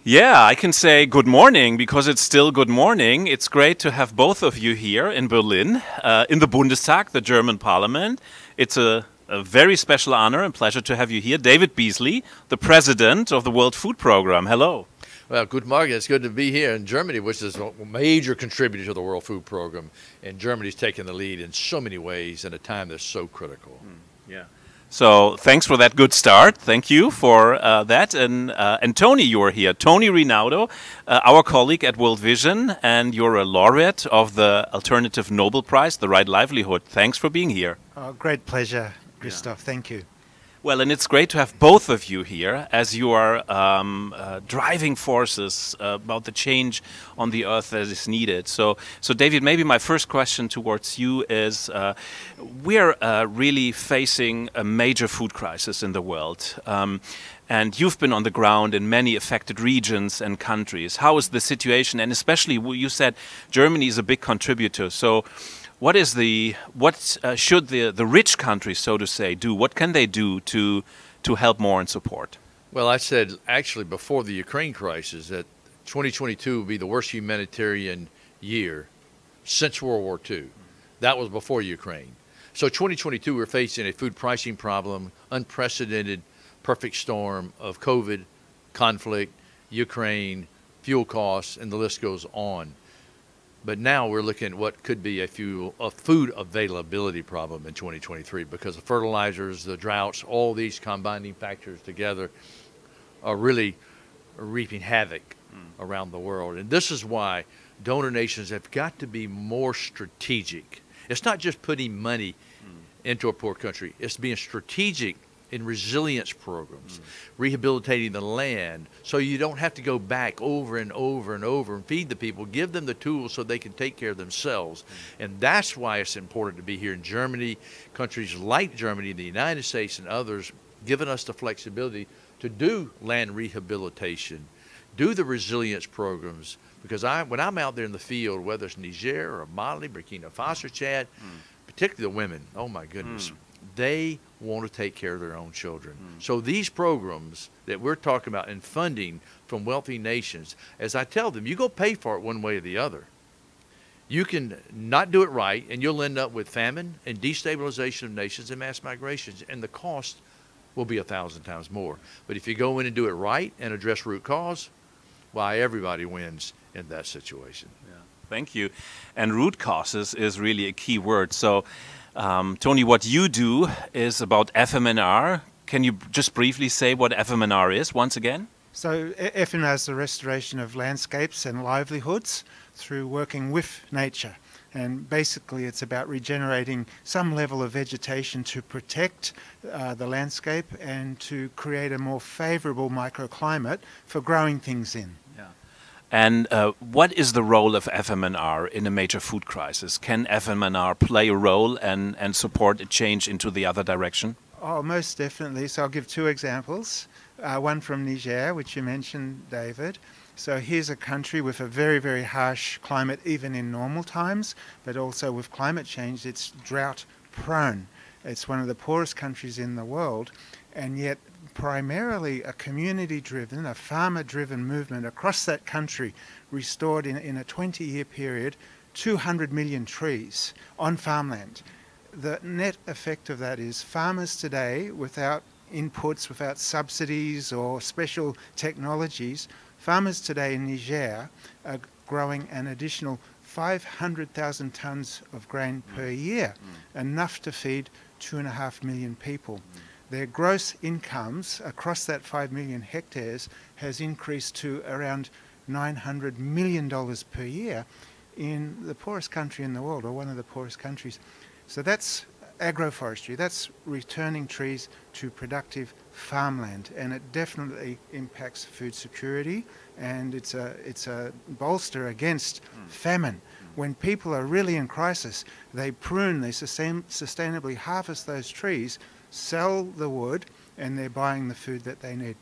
Yeah, I can say good morning because it's still good morning. It's great to have both of you here in Berlin, in the Bundestag, the German parliament. It's a very special honor and pleasure to have you here. David Beasley, the president of the World Food Program. Hello. Well, good morning. It's good to be here in Germany, which is a major contributor to the World Food Program. And Germany's taken the lead in so many ways in a time that's so critical. Yeah. So thanks for that good start. Thank you for that. And Tony, you are here. Tony Rinaudo, our colleague at World Vision, and you're a laureate of the Alternative Nobel Prize, The Right Livelihood. Thanks for being here. Oh, great pleasure, Christoph. Yeah. Thank you. Well, and it's great to have both of you here as you are driving forces about the change on the earth that is needed. So David, maybe my first question towards you is, we're really facing a major food crisis in the world. And you've been on the ground in many affected regions and countries. How is the situation? And especially, you said Germany is a big contributor. So what should the rich countries, so to say, do? What can they do to help more and support? Well, I said actually before the Ukraine crisis that 2022 would be the worst humanitarian year since World War II. That was before Ukraine. So 2022 we're facing a food pricing problem, unprecedented perfect storm of COVID, conflict, Ukraine, fuel costs, and the list goes on. But now we're looking at what could be a food availability problem in 2023 because the fertilizers, the droughts, all these combining factors together are really reaping havoc around the world. And this is why donor nations have got to be more strategic. It's not just putting money into a poor country. It's being strategic in resilience programs, rehabilitating the land so you don't have to go back over and over and over and feed the people, give them the tools so they can take care of themselves. And that's why it's important to be here in Germany, countries like Germany, the United States and others, giving us the flexibility to do land rehabilitation, do the resilience programs, because when I'm out there in the field, whether it's Niger or Mali, Burkina Faso, Chad, particularly the women, oh my goodness, they want to take care of their own children. So these programs that we're talking about and funding from wealthy nations, as I tell them, you go pay for it one way or the other. You can not do it right, and you'll end up with famine and destabilization of nations and mass migrations, and the cost will be 1,000 times more. But if you go in and do it right and address root cause, why, everybody wins in that situation. Yeah. Thank you. And root causes is really a key word. So Tony, what you do is about FMNR. Can you just briefly say what FMNR is once again? So FMNR is the restoration of landscapes and livelihoods through working with nature. And basically it's about regenerating some level of vegetation to protect the landscape and to create a more favorable microclimate for growing things in. And what is the role of FMNR in a major food crisis? Can FMNR play a role and support a change into the other direction? Oh, most definitely. So I'll give two examples. One from Niger, which you mentioned, David. So here's a country with a very, very harsh climate, even in normal times, but also with climate change, it's drought prone. It's one of the poorest countries in the world, and yet primarily a community-driven, a farmer-driven movement across that country restored in a 20-year period 200 million trees on farmland. The net effect of that is farmers today, without inputs, without subsidies or special technologies, farmers today in Niger are growing an additional 500,000 tons of grain per year, enough to feed 2.5 million people. Their gross incomes across that 5 million hectares has increased to around $900 million per year in the poorest country in the world, or one of the poorest countries. So that's agroforestry, that's returning trees to productive farmland, and it definitely impacts food security, and it's a bolster against famine. When people are really in crisis, they prune, they sustainably harvest those trees, sell the wood, and they're buying the food that they need.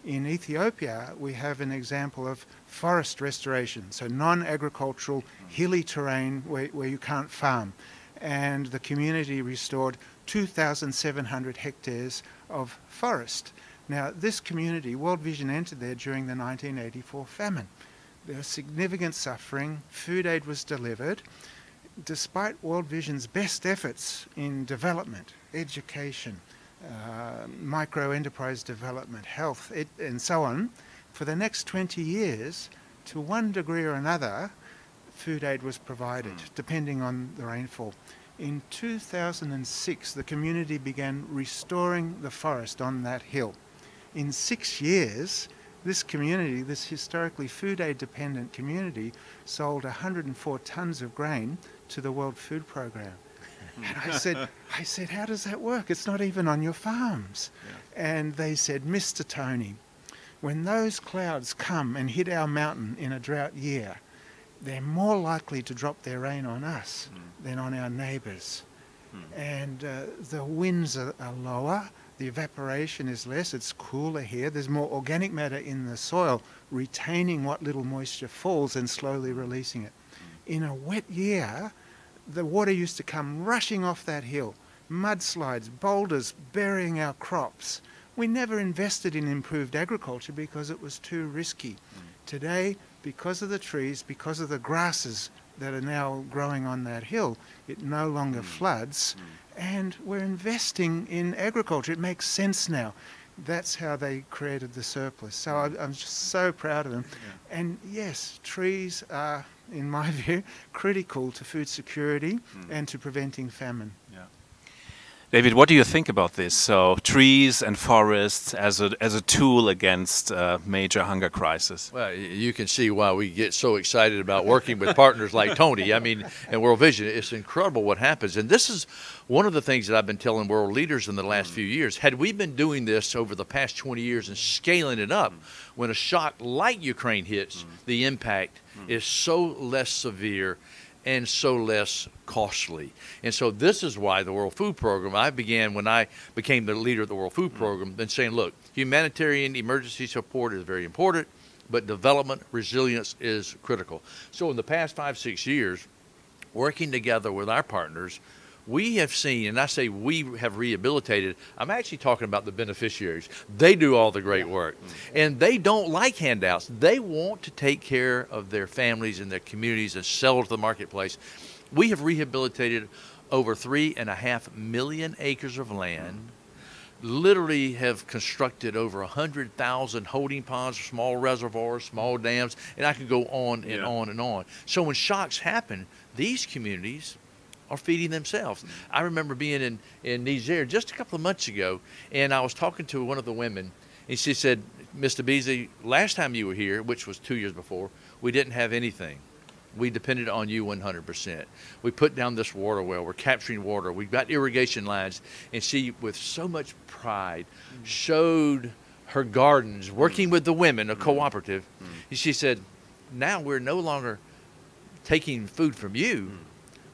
In Ethiopia, we have an example of forest restoration, so non-agricultural, hilly terrain where you can't farm. And the community restored 2,700 hectares of forest. Now, this community, World Vision entered there during the 1984 famine. There was significant suffering. Food aid was delivered. Despite World Vision's best efforts in development, education, micro-enterprise development, health, and so on, for the next 20 years, to one degree or another, food aid was provided, depending on the rainfall. In 2006, the community began restoring the forest on that hill. In 6 years, this community, this historically food aid dependent community, sold 104 tons of grain to the World Food Programme. And I said, how does that work? It's not even on your farms. Yeah. And they said, Mr. Tony, when those clouds come and hit our mountain in a drought year, they're more likely to drop their rain on us than on our neighbours. And the winds are lower, the evaporation is less, it's cooler here, there's more organic matter in the soil, retaining what little moisture falls and slowly releasing it. In a wet year, the water used to come rushing off that hill, mudslides, boulders burying our crops. We never invested in improved agriculture because it was too risky. Today, because of the trees, because of the grasses that are now growing on that hill, it no longer floods, and we're investing in agriculture. It makes sense now. That's how they created the surplus. So I'm just so proud of them. Yeah. And yes, trees are, in my view, critical to food security and to preventing famine. Yeah. David, what do you think about this? So trees and forests as a tool against major hunger crisis. Well, you can see why we get so excited about working with partners like Tony. I mean, and World Vision, it's incredible what happens. And this is one of the things that I've been telling world leaders in the last few years. Had we been doing this over the past 20 years and scaling it up, when a shock like Ukraine hits, the impact is so less severe and so less costly. And so this is why the World Food Program, I began when I became the leader of the World Food Program, then saying, look, humanitarian emergency support is very important, but development resilience is critical. So in the past 5-6 years, working together with our partners, we have seen, and I say we have rehabilitated, I'm actually talking about the beneficiaries. They do all the great work. And they don't like handouts. They want to take care of their families and their communities and sell to the marketplace. We have rehabilitated over 3.5 million acres of land, literally have constructed over 100,000 holding ponds, small reservoirs, small dams, and I could go on and on and on. So when shocks happen, these communities are feeding themselves. I remember being in Niger just a couple of months ago, and I was talking to one of the women, and she said, Mr. Beasley, last time you were here, which was 2 years before, we didn't have anything. We depended on you 100%. We put down this water well, we're capturing water, we've got irrigation lines, and she, with so much pride, showed her gardens, working with the women, a cooperative. And she said, now we're no longer taking food from you,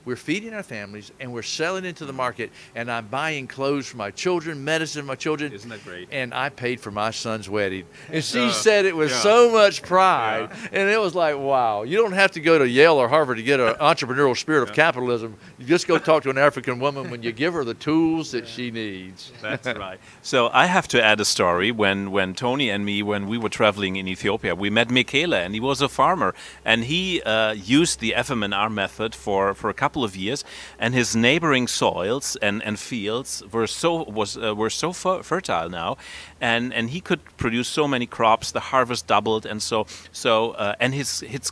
we're feeding our families, and we're selling into the market, and I'm buying clothes for my children, medicine for my children. Isn't that great? And I paid for my son's wedding. And she said it was so much pride, and it was like, wow, you don't have to go to Yale or Harvard to get an entrepreneurial spirit of capitalism. You just go talk to an African woman when you give her the tools that she needs. That's right. So I have to add a story. When Tony and me, when we were traveling in Ethiopia, we met Michele, and he was a farmer, and he used the FMNR method for a couple of years, and his neighboring soils and fields were so fertile now, and he could produce so many crops. The harvest doubled, and and his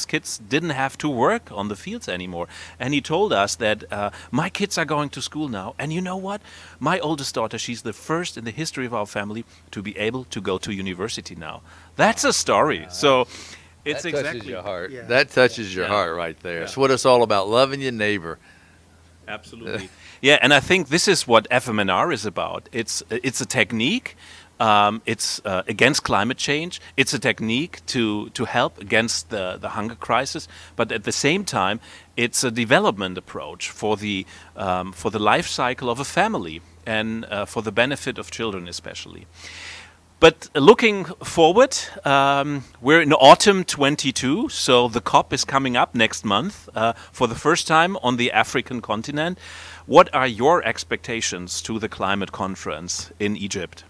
kids didn't have to work on the fields anymore. And he told us that my kids are going to school now, and you know what? My oldest daughter, she's the first in the history of our family to be able to go to university now. That's a story. So. It's that touches your heart. Yeah. That touches your heart right there. Yeah. It's what it's all about, loving your neighbor. Absolutely. Yeah, and I think this is what FMNR is about. It's a technique. It's against climate change. It's a technique to help against the hunger crisis. But at the same time, it's a development approach for the life cycle of a family and for the benefit of children especially. But looking forward, we're in autumn 22, so the COP is coming up next month for the first time on the African continent. What are your expectations to the climate conference in Egypt?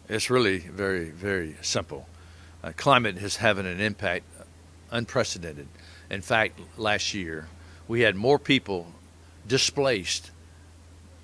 It's really very, very simple. Climate is having an impact unprecedented. In fact, last year we had more people displaced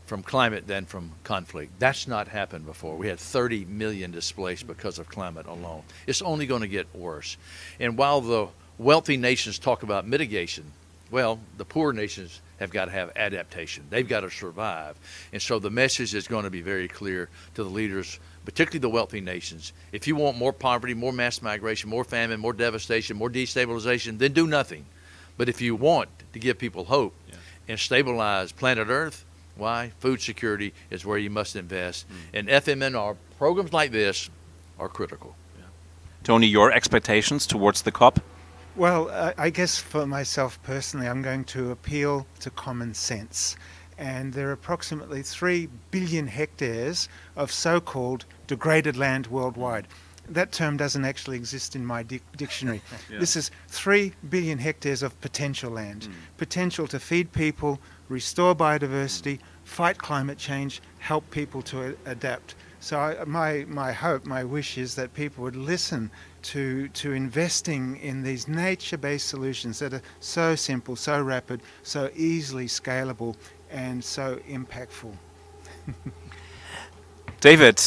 from climate than from conflict. That's not happened before. We had 30 million displaced because of climate alone. It's only going to get worse. And while the wealthy nations talk about mitigation, well, the poor nations have got to have adaptation. They've got to survive. And so the message is going to be very clear to the leaders, particularly the wealthy nations. If you want more poverty, more mass migration, more famine, more devastation, more destabilization, then do nothing. But if you want to give people hope and stabilize planet Earth, why? Food security is where you must invest. And FMNR programs like this are critical. Tony, your expectations towards the COP? Well, I guess for myself personally, I'm going to appeal to common sense. And there are approximately 3 billion hectares of so-called degraded land worldwide. That term doesn't actually exist in my dictionary. This is 3 billion hectares of potential land. Potential to feed people, restore biodiversity, fight climate change, help people to adapt. So my hope, my wish is that people would listen to investing in these nature-based solutions that are so simple, so rapid, so easily scalable, and so impactful. David,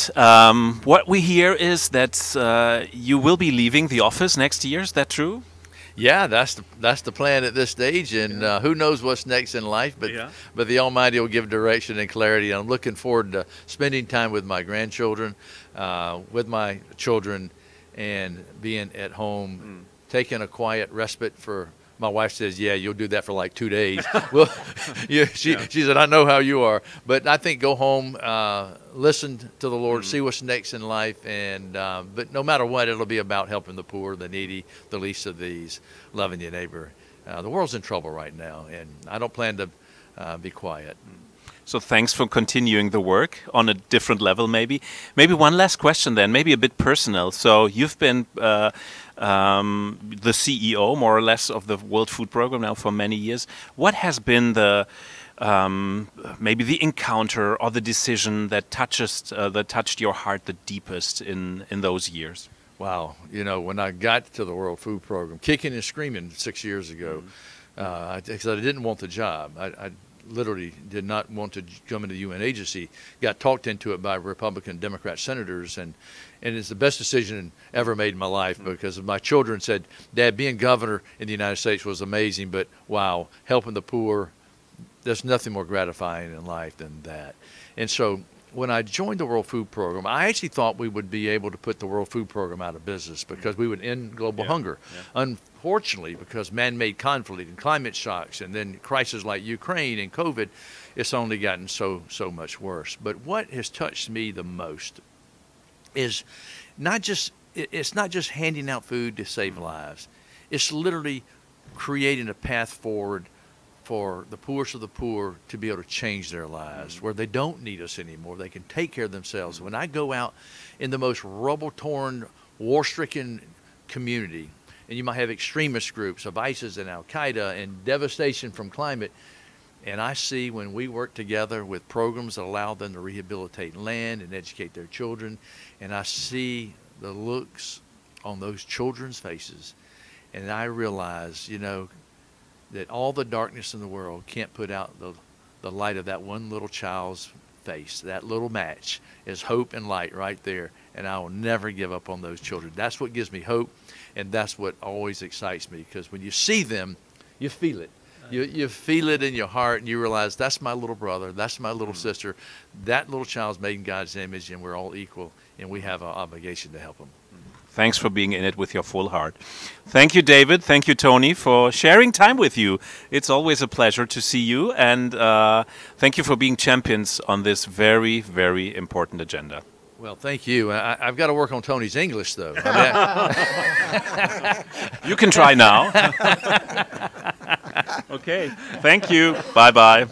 what we hear is that you will be leaving the office next year. Is that true? Yeah, that's the plan at this stage, and who knows what's next in life, but the Almighty will give direction and clarity. I'm looking forward to spending time with my grandchildren, with my children, and being at home, taking a quiet respite for. My wife says, yeah, you'll do that for like 2 days. Well, she said, I know how you are. But I think go home, listen to the Lord, see what's next in life. And but no matter what, it'll be about helping the poor, the needy, the least of these, loving your neighbor. The world's in trouble right now, and I don't plan to be quiet. So thanks for continuing the work on a different level, maybe. Maybe one last question then, maybe a bit personal. So you've been the CEO, more or less, of the World Food Programme now for many years. What has been the maybe the encounter or the decision that touched your heart the deepest in those years? Wow, you know, when I got to the World Food Programme, kicking and screaming 6 years ago, because I didn't want the job. I literally did not want to come into the UN agency, got talked into it by Republican Democrat senators, and it's the best decision ever made in my life, because my children said, Dad, being governor in the United States was amazing, but wow, helping the poor, there's nothing more gratifying in life than that. And so when I joined the World Food Programme, I actually thought we would be able to put the World Food Programme out of business because we would end global hunger. Unfortunately, because man-made conflict and climate shocks and then crises like Ukraine and COVID, it's only gotten so much worse. But what has touched me the most is it's not just handing out food to save lives. It's literally creating a path forward for the poorest of the poor to be able to change their lives, where they don't need us anymore. They can take care of themselves. When I go out in the most rubble-torn, war-stricken community, and you might have extremist groups of ISIS and Al-Qaeda and devastation from climate, and I see when we work together with programs that allow them to rehabilitate land and educate their children, and I see the looks on those children's faces, and I realize, you know, that all the darkness in the world can't put out the light of that one little child's face. That little match is hope and light right there, and I will never give up on those children. That's what gives me hope, and that's what always excites me, because when you see them, you feel it. You feel it in your heart, and you realize that's my little brother, that's my little sister. That little child's made in God's image, and we're all equal, and we have an obligation to help them. Thanks for being in it with your full heart. Thank you, David. Thank you, Tony, for sharing time with you. It's always a pleasure to see you, and thank you for being champions on this very, very important agenda. Well, thank you. I've got to work on Tony's English, though. You can try now. Okay. Thank you. Bye-bye.